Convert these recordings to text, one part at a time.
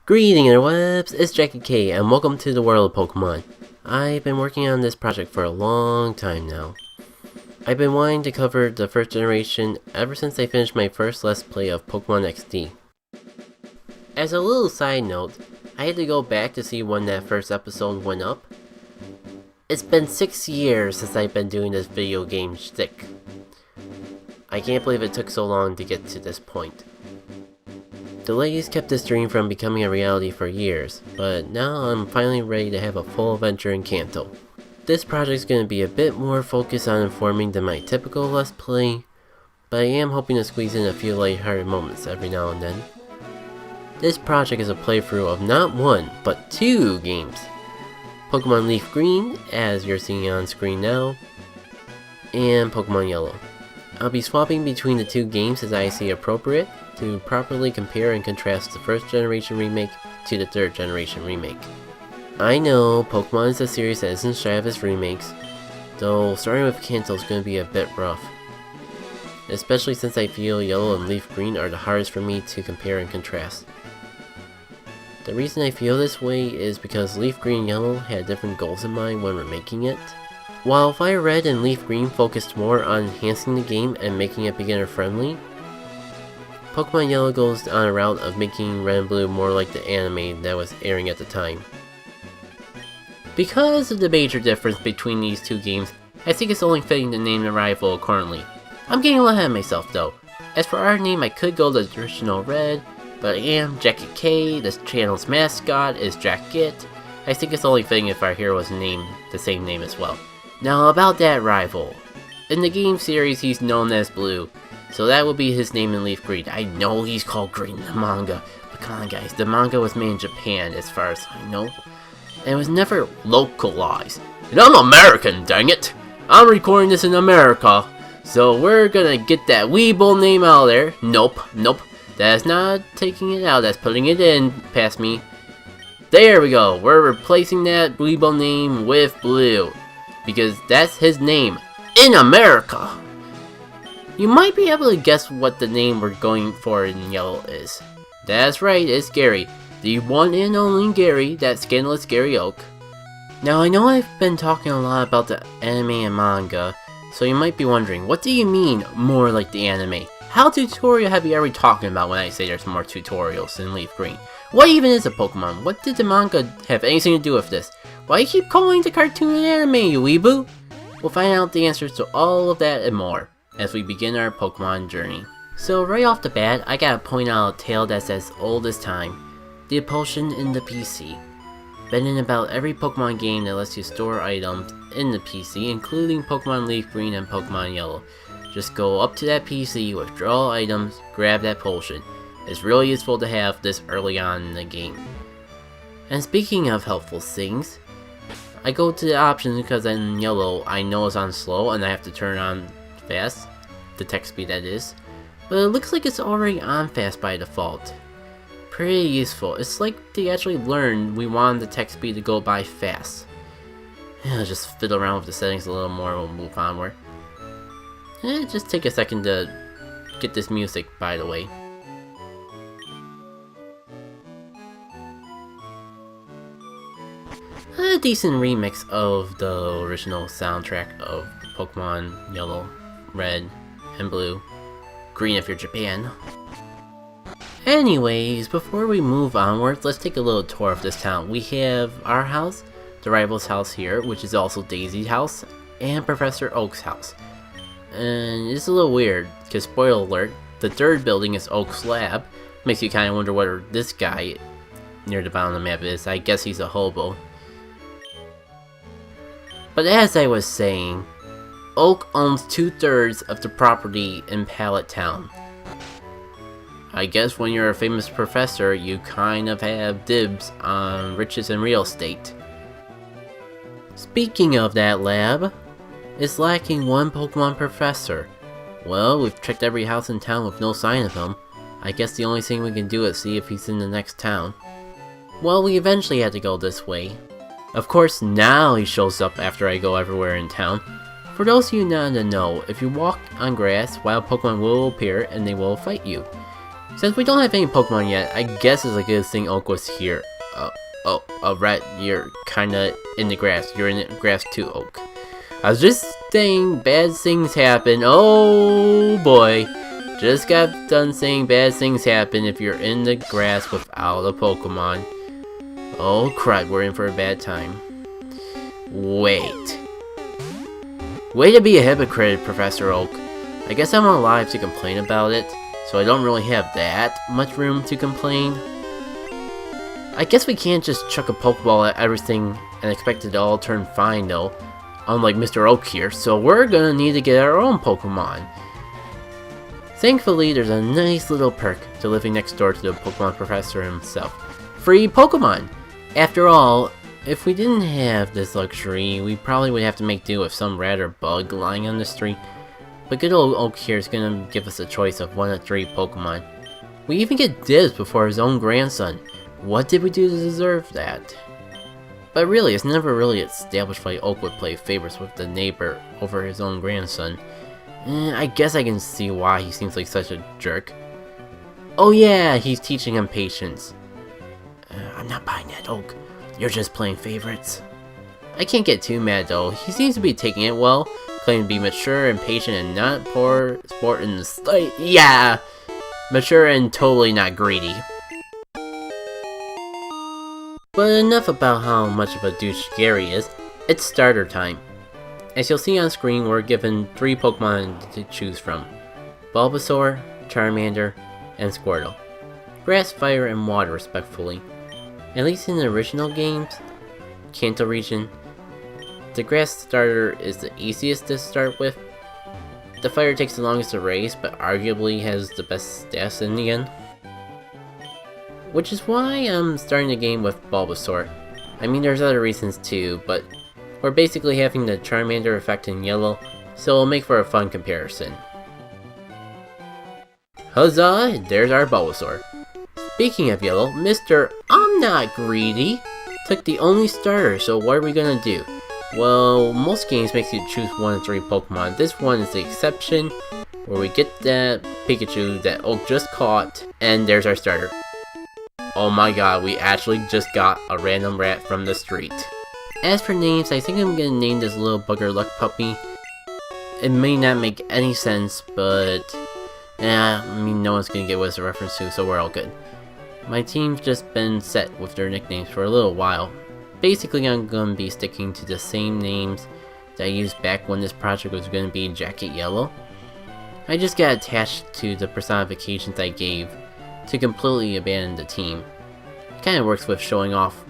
Greetings interwebs, it's Jackie K and welcome to the world of Pokemon. I've been working on this project for a long time now. I've been wanting to cover the first generation ever since I finished my first Let's Play of Pokemon XD. As a little side note, I had to go back to see when that first episode went up. It's been 6 years since I've been doing this video game shtick. I can't believe it took so long to get to this point. Delays kept this dream from becoming a reality for years, but now I'm finally ready to have a full adventure in Kanto. This project is going to be a bit more focused on informing than my typical Let's Play, but I am hoping to squeeze in a few lighthearted moments every now and then. This project is a playthrough of not one, but 2 games. Pokemon Leafgreen, as you're seeing on screen now, and Pokemon Yellow. I'll be swapping between the 2 games as I see appropriate, to properly compare and contrast the first generation remake to the third generation remake. I know Pokemon is a series that isn't shy of its remakes, though starting with Kanto is going to be a bit rough. Especially since I feel Yellow and Leaf Green are the hardest for me to compare and contrast. The reason I feel this way is because Leaf Green and Yellow had different goals in mind when remaking it. While Fire Red and Leaf Green focused more on enhancing the game and making it beginner friendly, Pokemon Yellow goes on a route of making Red and Blue more like the anime that was airing at the time. Because of the major difference between these 2 games, I think it's only fitting to name the rival accordingly. I'm getting a little ahead of myself though. As for our name, I could go the traditional Red, but I am Jackie K, this channel's mascot is Jacket. I think it's only fitting if our hero was named the same name as well. Now about that rival. In the game series he's known as Blue, so that would be his name in Leaf Green. I know he's called Green in the manga, but come on guys, the manga was made in Japan as far as I know. And it was never localized. And I'm American, dang it! I'm recording this in America, so we're gonna get that Weeble name out of there. Nope. That's not taking it out, that's putting it in past me. There we go, we're replacing that Weeble name with Blue. Because that's his name in America. You might be able to guess what the name we're going for in Yellow is. That's right, it's Gary. The one and only Gary, that scandalous Gary Oak. Now I know I've been talking a lot about the anime and manga, so you might be wondering, what do you mean more like the anime? How tutorial heavy are we talking about when I say there's more tutorials in Leaf Green? What even is a Pokemon? What did the manga have anything to do with this? Why you keep calling the cartoon an anime, you weeboo? We'll find out the answers to all of that and more as we begin our Pokemon journey. So right off the bat, I gotta point out a tale that's as old as time. The potion in the PC. Been in about every Pokemon game that lets you store items in the PC, including Pokemon Leaf Green and Pokemon Yellow. Just go up to that PC, withdraw items, grab that potion. It's really useful to have this early on in the game. And speaking of helpful things, I go to the options because in Yellow I know it's on slow and I have to turn on fast, the text speed that is, but it looks like it's already on fast by default. Pretty useful. It's like they actually learned we wanted the text speed to go by fast. I'll just fiddle around with the settings a little more and we'll move onward. Just take a second to get this music, by the way. A decent remix of the original soundtrack of Pokemon Yellow, Red, and Blue. Green if you're Japan. Anyways, before we move onwards, let's take a little tour of this town. We have our house, the rival's house here, which is also Daisy's house, and Professor Oak's house. And it's a little weird, because spoiler alert, the third building is Oak's lab. Makes you kind of wonder what this guy near the bottom of the map is. I guess he's a hobo. But as I was saying, Oak owns 2/3 of the property in Pallet Town. I guess when you're a famous professor, you kind of have dibs on riches and real estate. Speaking of that lab, it's lacking one Pokemon professor. Well, we've checked every house in town with no sign of him. I guess the only thing we can do is see if he's in the next town. Well, we eventually had to go this way. Of course, now he shows up after I go everywhere in town. For those of you not in the know, if you walk on grass, wild Pokemon will appear and they will fight you. Since we don't have any Pokemon yet, I guess it's a good thing Oak was here. Rat, you're kinda in the grass. You're in the grass too, Oak. I was just saying bad things happen. Oh boy. Just got done saying bad things happen if you're in the grass without a Pokemon. Oh crap, we're in for a bad time. Wait. Way to be a hypocrite, Professor Oak. I guess I'm alive to complain about it, so I don't really have that much room to complain. I guess we can't just chuck a Pokeball at everything and expect it to all turn fine though, unlike Mr. Oak here, so we're gonna need to get our own Pokemon. Thankfully, there's a nice little perk to living next door to the Pokemon Professor himself. Free Pokemon! After all, if we didn't have this luxury, we probably would have to make do with some rat or bug lying on the street. But good old Oak here is gonna give us a choice of 1 of 3 Pokemon. We even get dibs before his own grandson. What did we do to deserve that? But really, it's never really established why Oak would play favorites with the neighbor over his own grandson. I guess I can see why he seems like such a jerk. Oh yeah, he's teaching him patience. I'm not buying that, Oak. You're just playing favorites. I can't get too mad though. He seems to be taking it well, claiming to be mature and patient and not poor sport in the slight. Yeah! Mature and totally not greedy. But enough about how much of a douche Gary is. It's starter time. As you'll see on screen, we're given 3 Pokemon to choose from. Bulbasaur, Charmander, and Squirtle. Grass, fire, and water respectively. At least in the original games, Kanto region, the grass starter is the easiest to start with. The fire takes the longest to raise, but arguably has the best stats in the end. Which is why I'm starting the game with Bulbasaur. I mean, there's other reasons too, but we're basically having the Charmander effect in yellow, so it'll make for a fun comparison. Huzzah! There's our Bulbasaur. Speaking of yellow, Mr. I'm Not Greedy took the only starter, so what are we gonna do? Well, most games make you choose 1 of 3 Pokemon. This one is the exception, where we get that Pikachu that Oak just caught, and there's our starter. Oh my god, we actually just got a random rat from the street. As for names, I think I'm gonna name this little bugger luck puppy. It may not make any sense, but I mean, no one's gonna get what it's a reference to, so we're all good. My team's just been set with their nicknames for a little while. Basically, I'm gonna be sticking to the same names that I used back when this project was gonna be Jacket Yellow. I just got attached to the personifications I gave to completely abandon the team. It kinda works with showing off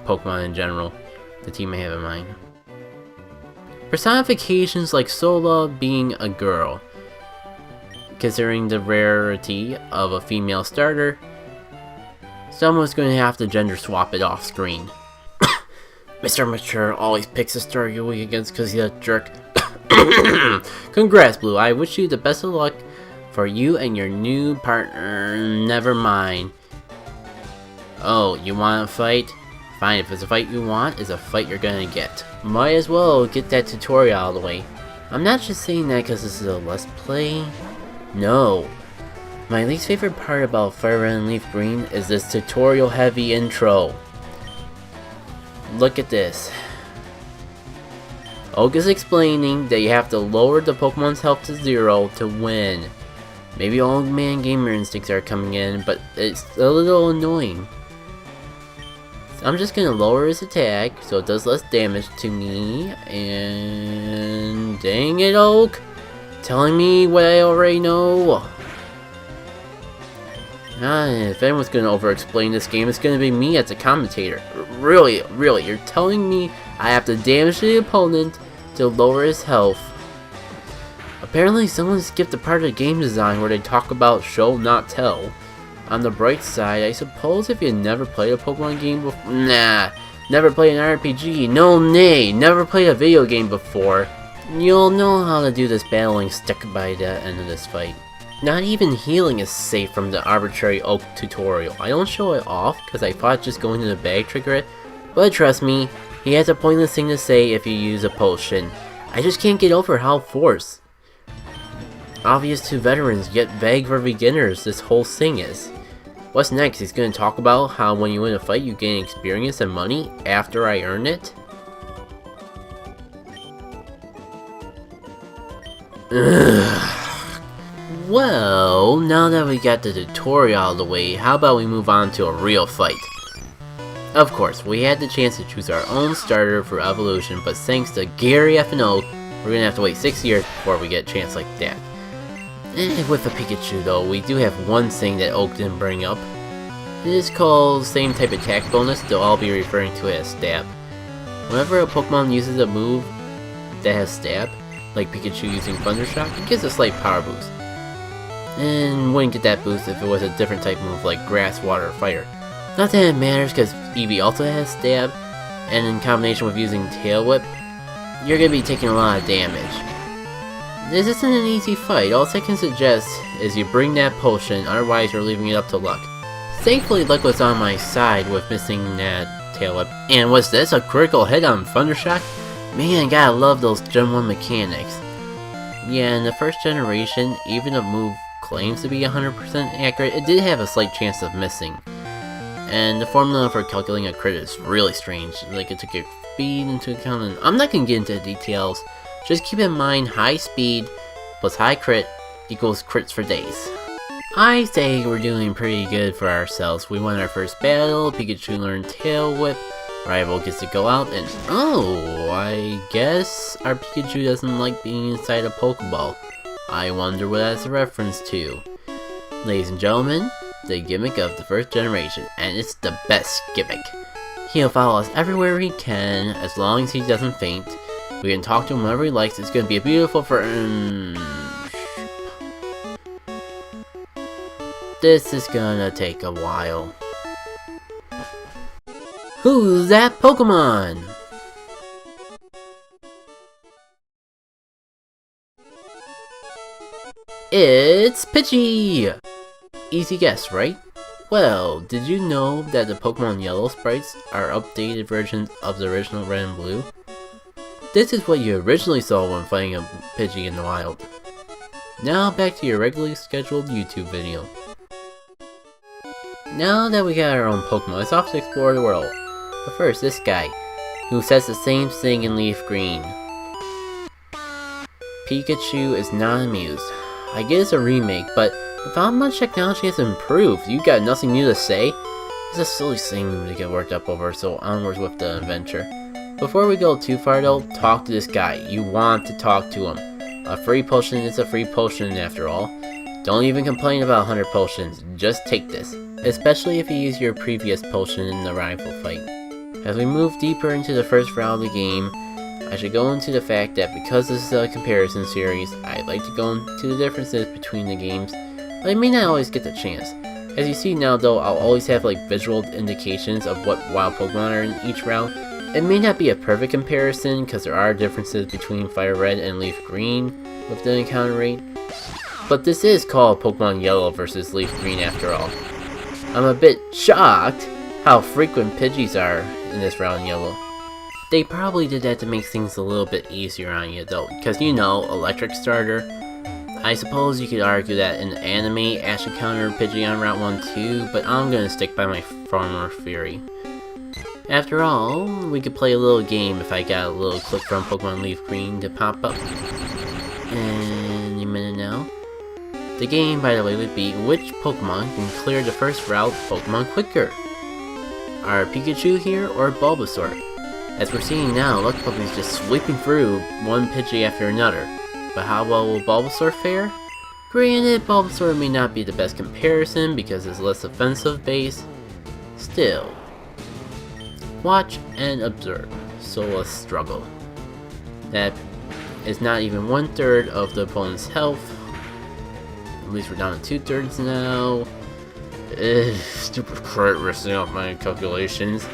Pokemon in general, the team I have in mind. Personifications like Sola being a girl. Considering the rarity of a female starter, someone's going to have to gender swap it off screen. Mr. Mature always picks a star you're weak against because he's a jerk. Congrats, Blue. I wish you the best of luck for you and your new partner. Never mind. Oh, you want a fight? Fine, if it's a fight you want, it's a fight you're gonna get. Might as well get that tutorial out of the way. I'm not just saying that because this is a Let's Play. No. My least favorite part about Fire Red and Leaf Green is this tutorial heavy intro. Look at this. Oak is explaining that you have to lower the Pokemon's health to 0 to win. Maybe old man gamer instincts are coming in, but it's a little annoying. I'm just gonna lower his attack so it does less damage to me, and dang it, Oak, telling me what I already know. If anyone's gonna over-explain this game, it's gonna be me as a commentator. Really, you're telling me I have to damage the opponent to lower his health? Apparently someone skipped the part of game design where they talk about show not tell. On the bright side, I suppose if you never played a Pokemon game before, never played an RPG, never played a video game before, you'll know how to do this battling stick by the end of this fight. Not even healing is safe from the arbitrary Oak tutorial. I don't show it off because I thought just going to the bag trigger it, but trust me, he has a pointless thing to say if you use a potion. I just can't get over how force. obvious to veterans, yet vague for beginners this whole thing is. What's next? He's gonna talk about how when you win a fight you gain experience and money after I earn it? Well, now that we got the tutorial out of the way, how about we move on to a real fight? Of course, we had the chance to choose our own starter for evolution, but thanks to Gary F&O, we're gonna have to wait 6 years before we get a chance like that. With a Pikachu though, we do have one thing that Oak didn't bring up. It is called same type attack bonus, they'll all be referring to it as stab. Whenever a Pokemon uses a move that has stab, like Pikachu using Thunder Shock, it gives a slight power boost. And wouldn't get that boost if it was a different type move like Grass, Water, or Fire. Not that it matters because Eevee also has stab, and in combination with using Tail Whip, you're going to be taking a lot of damage. This isn't an easy fight, all I can suggest is you bring that potion, otherwise you're leaving it up to luck. Thankfully luck was on my side with missing that Tail Whip. And what's this, a critical hit on Thunder Shock? Man, gotta love those Gen 1 mechanics. Yeah, in the first generation, even a move claims to be 100% accurate, it did have a slight chance of missing. And the formula for calculating a crit is really strange, like it took your speed into account, and I'm not gonna get into the details. Just keep in mind high speed plus high crit equals crits for days. I say we're doing pretty good for ourselves. We won our first battle, Pikachu learned Tail Whip, Rival gets to go out, and oh, I guess our Pikachu doesn't like being inside a Pokeball. I wonder what that's a reference to. Ladies and gentlemen, the gimmick of the first generation, and it's the best gimmick. He'll follow us everywhere he can, as long as he doesn't faint. We can talk to him whenever he likes. It's gonna be a beautiful This is gonna take a while. Who's that Pokemon? It's Pidgey! Easy guess, right? Well, did you know that the Pokemon Yellow sprites are updated versions of the original Red and Blue? This is what you originally saw when fighting a Pidgey in the wild. Now back to your regularly scheduled YouTube video. Now that we got our own Pokemon, it's off to explore the world. But first, this guy, who says the same thing in Leafgreen. Pikachu is not amused. I get it's a remake, but with how much technology has improved, you got nothing new to say? It's a silly thing to get worked up over, so onwards with the adventure. Before we go too far though, talk to this guy. You want to talk to him. A free potion is a free potion after all. Don't even complain about 100 potions, just take this. Especially if you use your previous potion in the rival fight. As we move deeper into the first round of the game, I should go into the fact that because this is a comparison series, I'd like to go into the differences between the games, but I may not always get the chance. As you see now though, I'll always have like visual indications of what wild Pokemon are in each round. It may not be a perfect comparison because there are differences between Fire Red and Leaf Green with the encounter rate, but this is called Pokemon Yellow versus Leaf Green after all. I'm a bit shocked how frequent Pidgeys are in this round Yellow. They probably did that to make things a little bit easier on you though, because you know, electric starter. I suppose you could argue that in the anime, Ash encountered Pidgey on Route 1 too, but I'm gonna stick by my former theory. After all, we could play a little game if I got a little clip from Pokemon Leafgreen to pop up. Any minute now. The game, by the way, would be which Pokemon can clear the first route Pokemon quicker? Are Pikachu here or Bulbasaur? As we're seeing now, Luck Puppy's just sweeping through one Pidgey after another. But how well will Bulbasaur fare? Granted, Bulbasaur may not be the best comparison because it's less offensive base. Still, watch and observe, so let's struggle. That is not even 1/3 of the opponent's health. At least we're down to 2/3 now. Stupid crit messing up my calculations.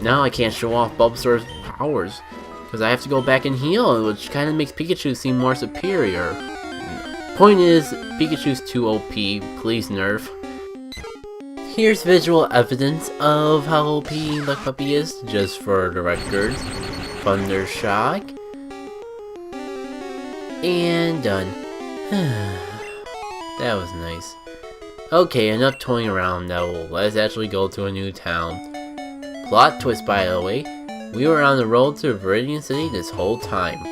Now I can't show off Bulbasaur's powers because I have to go back and heal, which kind of makes Pikachu seem more superior. Point is, Pikachu's too OP, please nerf. Here's visual evidence of how OP Luck Puppy is, just for the record. Thunder Shock. And done. That was nice. Okay, enough toying around now. Let's actually go to a new town. Plot twist, by the way. We were on the road to Viridian City this whole time.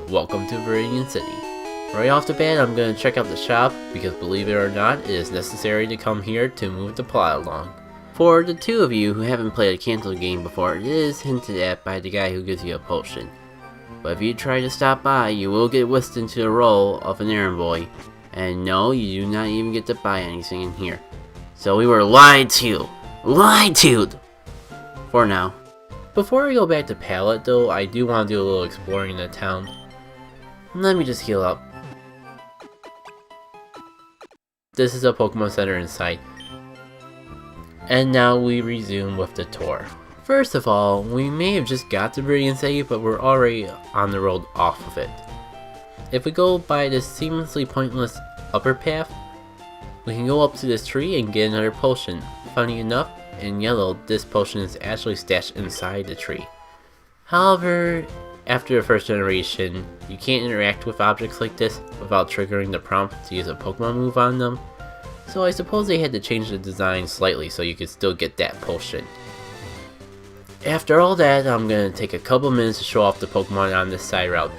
Welcome to Viridian City. Right off the bat, I'm gonna check out the shop because, believe it or not, it is necessary to come here to move the plot along. For the two of you who haven't played a Kanto game before, it is hinted at by the guy who gives you a potion. But if you try to stop by, you will get whisked into the role of an errand boy. And no, you do not even get to buy anything in here. So we were lied to! Lied to! For now. Before I go back to Palette though, I do want to do a little exploring in the town. Let me just heal up. This is a Pokemon Center inside. And now we resume with the tour. First of all, we may have just got to Viridian City, but we're already on the road off of it. If we go by this seamlessly pointless upper path, we can go up to this tree and get another potion. Funny enough, in yellow, this potion is actually stashed inside the tree. However, after the first generation, you can't interact with objects like this without triggering the prompt to use a Pokemon move on them. So I suppose they had to change the design slightly so you could still get that potion. After all that, I'm gonna take a couple minutes to show off the Pokemon on this side route.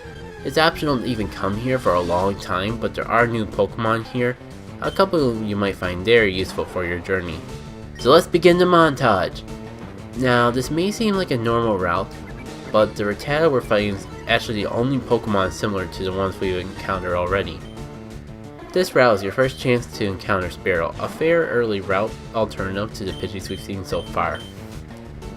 It's optional to even come here for a long time, but there are new Pokemon here. A couple you might find very useful for your journey. So let's begin the montage! Now, this may seem like a normal route, but the Rattata we're fighting is actually the only Pokemon similar to the ones we've encountered already. This route is your first chance to encounter Spearow, a fair early route alternative to the Pidgeys we've seen so far.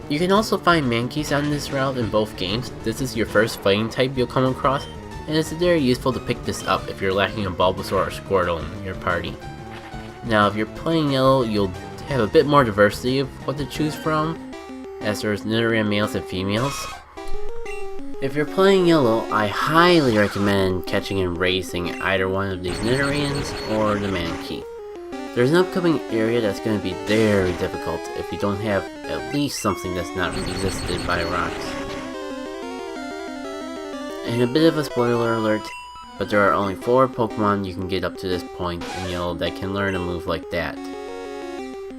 You can also find Mankeys on this route in both games. This is your first fighting type you'll come across, and it's very useful to pick this up if you're lacking a Bulbasaur or Squirtle in your party. Now if you're playing Yellow, you'll have a bit more diversity of what to choose from, as there's Nidoran males and females. If you're playing Yellow, I highly recommend catching and racing either one of these Nidorans or the Mankey. There's an upcoming area that's going to be very difficult if you don't have at least something that's not resisted by rocks. And a bit of a spoiler alert, but there are only 4 Pokemon you can get up to this point in Yellow that can learn a move like that.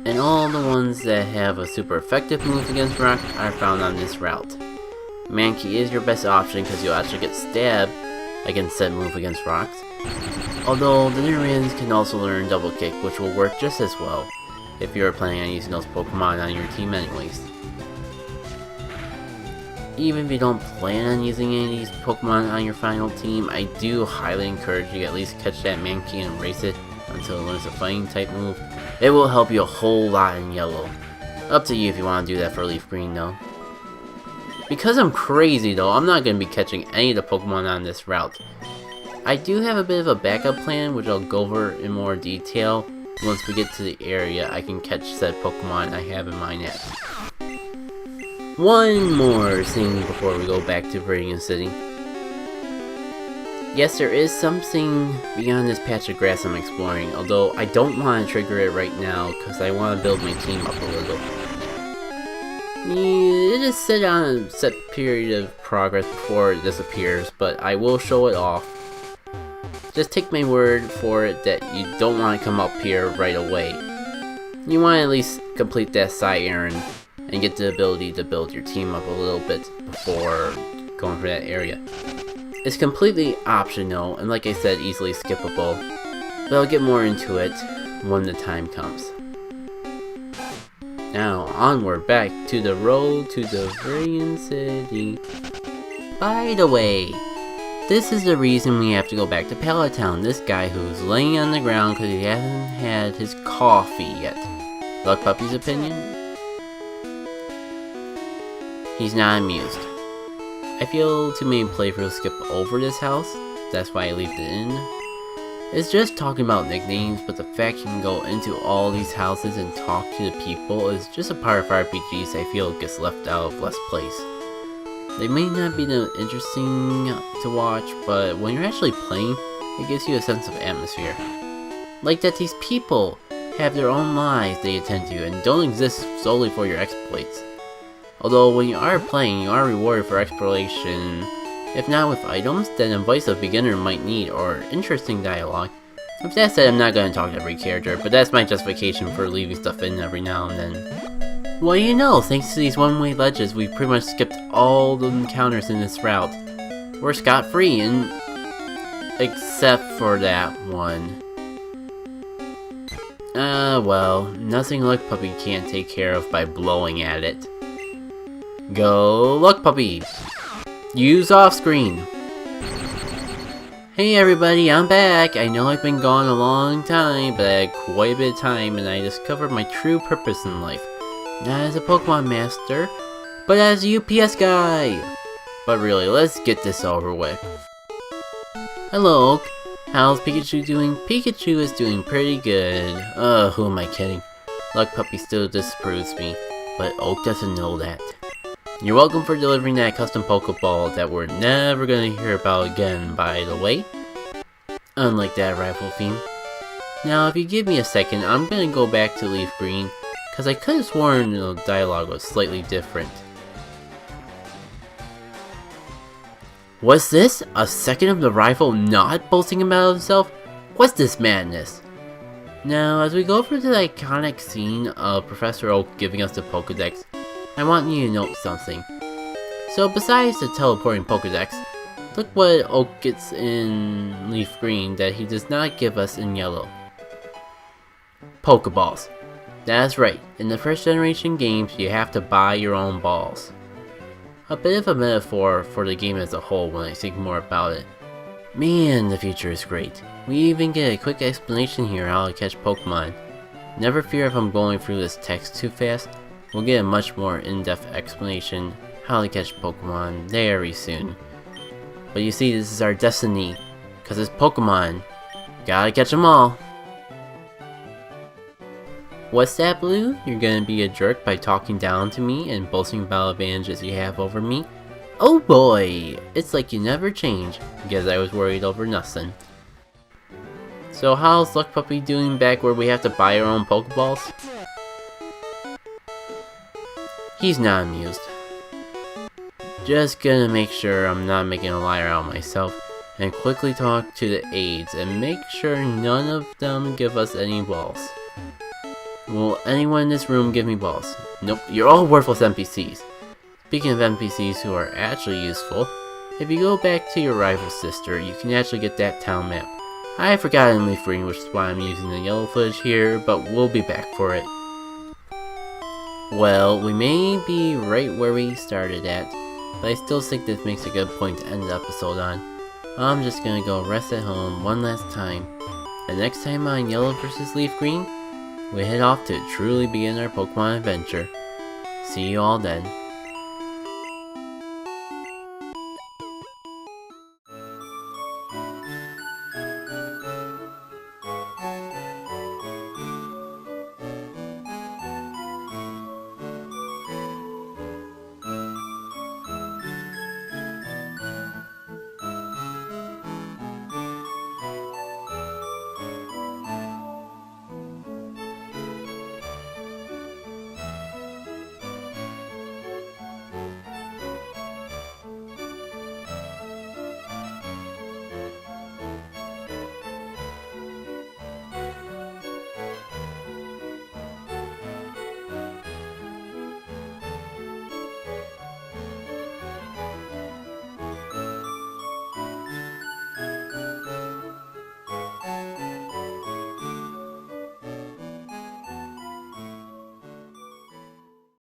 And all the ones that have a super effective move against rock are found on this route. Mankey is your best option because you'll actually get stabbed against said move against rocks. Although the Nidorans can also learn Double Kick, which will work just as well if you are planning on using those Pokemon on your team anyways. Even if you don't plan on using any of these Pokemon on your final team, I do highly encourage you to at least catch that Mankey and race it until it learns a fighting type move. It will help you a whole lot in Yellow. Up to you if you want to do that for Leafgreen though. Because I'm crazy though, I'm not going to be catching any of the Pokemon on this route. I do have a bit of a backup plan which I'll go over in more detail once we get to the area I can catch said Pokemon I have in mind at. One more thing before we go back to Viridian City. Yes, there is something beyond this patch of grass I'm exploring, although I don't want to trigger it right now because I want to build my team up a little. It is set on a set period of progress before it disappears, but I will show it off. Just take my word for it that you don't want to come up here right away. You want to at least complete that side errand and get the ability to build your team up a little bit before going for that area. It's completely optional and, like I said, easily skippable, but I'll get more into it when the time comes. Now, onward back to the road to the Viridian City. By the way, this is the reason we have to go back to Pallet Town. This guy who's laying on the ground because he hasn't had his coffee yet. Luck Puppy's opinion? He's not amused. I feel too many playthroughs skip over this house, that's why I leave it in. It's just talking about nicknames, but the fact you can go into all these houses and talk to the people is just a part of RPGs I feel gets left out of less place. They may not be that interesting to watch, but when you're actually playing, it gives you a sense of atmosphere. Like that these people have their own lives they attend to and don't exist solely for your exploits. Although when you are playing, you are rewarded for exploration If not with items, then advice a beginner might need, or interesting dialogue. With that said, I'm not going to talk to every character, but that's my justification for leaving stuff in every now and then. Well, you know, thanks to these one-way ledges, we've pretty much skipped all the encounters in this route. We're scot-free, and except for that one. Well, nothing Luck Puppy can't take care of by blowing at it. Go Luck Puppy! Use off-screen! Hey everybody, I'm back! I know I've been gone a long time, but I had quite a bit of time and I discovered my true purpose in life. Not as a Pokemon master, but as a UPS guy! But really, let's get this over with. Hello, Oak. How's Pikachu doing? Pikachu is doing pretty good. Who am I kidding? Luck Puppy still disapproves me, but Oak doesn't know that. You're welcome for delivering that custom Pokeball that we're never gonna hear about again, by the way. Unlike that rifle theme. Now, if you give me a second, I'm gonna go back to Leafgreen, cause I could have sworn the dialogue was slightly different. What's this? A second of the rival not boasting about himself? What's this madness? Now, as we go through the iconic scene of Professor Oak giving us the Pokedex, I want you to note something. So besides the teleporting Pokedex, look what Oak gets in Leafgreen that he does not give us in Yellow. Pokeballs. That's right, in the first generation games you have to buy your own balls. A bit of a metaphor for the game as a whole when I think more about it. Man, the future is great. We even get a quick explanation here how to catch Pokemon. Never fear if I'm going through this text too fast, we'll get a much more in-depth explanation how to catch Pokemon very soon. But you see, this is our destiny, cause it's Pokemon. Gotta catch them all. What's that, Blue? You're gonna be a jerk by talking down to me and boasting about advantages you have over me? Oh boy! It's like you never change, because I was worried over nothing. So how's Luck Puppy doing back where we have to buy our own Pokeballs? He's not amused. Just gonna make sure I'm not making a liar out of myself, and quickly talk to the aides and make sure none of them give us any balls. Will anyone in this room give me balls? Nope, you're all worthless NPCs. Speaking of NPCs who are actually useful, if you go back to your rival sister, you can actually get that town map. I forgot in Leafgreen, which is why I'm using the yellow footage here, but we'll be back for it. Well, we may be right where we started at, but I still think this makes a good point to end the episode on. I'm just gonna go rest at home one last time, and next time on Yellow vs Leafgreen, we head off to truly begin our Pokemon adventure. See you all then.